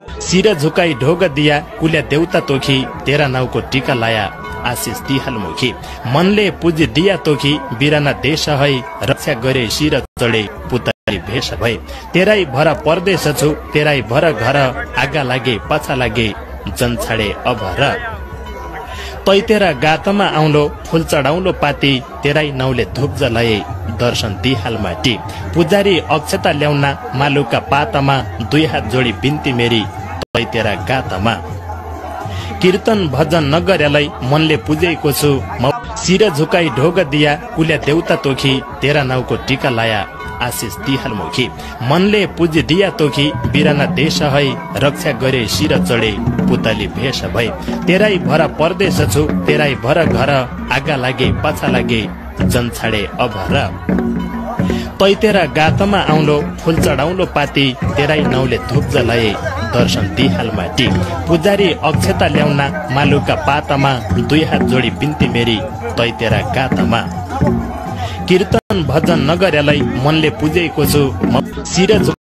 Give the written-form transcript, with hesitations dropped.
सिर झुकाई ढोग दिया कुल्या देउता तोखी तेरा नाउको टीका लाया आशिष दिहाल मुखी मनले पूजी दिया तोखी बिराना देश है रक्षा गरे शिर चढे पुतली भेष भए तेराई भर परदेश छु तेराई भर घर आगा लागे पाछा लागे जन छाडे अभर तै तेरा गातमा आउलो फूल चढाउलो पाती तेराई नाउले धुप जलाए दर्शन दिहाल माटी पुजारी अक्षता ल्याउना मालुका पातमा दुई हात जोडी बिन्ती मेरी तै तेरा गातमा कीर्तन भजन नगरेलाई मनले पुजेको छु सिर झुकाई ढोग दिया कुल्या देउता तोखी तेरा नाउको टीका लाया आशिष दिहाल मुखी मनले पूजी दिया तोखी बिराना देश है रक्षा गरे शिर चढे पुतली भेष भए तेराई भर परदेश छु तेराई भर घर आगा लागे पाछा लागे जन छाडे अभर तै तेरा गातमा आउलो फूल चढाउलो पाती तेराई नाउले धुप जलाए दर्शन दिहाल माटी पुजारी अक्षता ल्याउना मालुका पातमा दुई हात जोडी बिन्ती मेरी तै तेरा गातमा कीर्तन भजन नगरेलाई मनले पुजेको छु सिर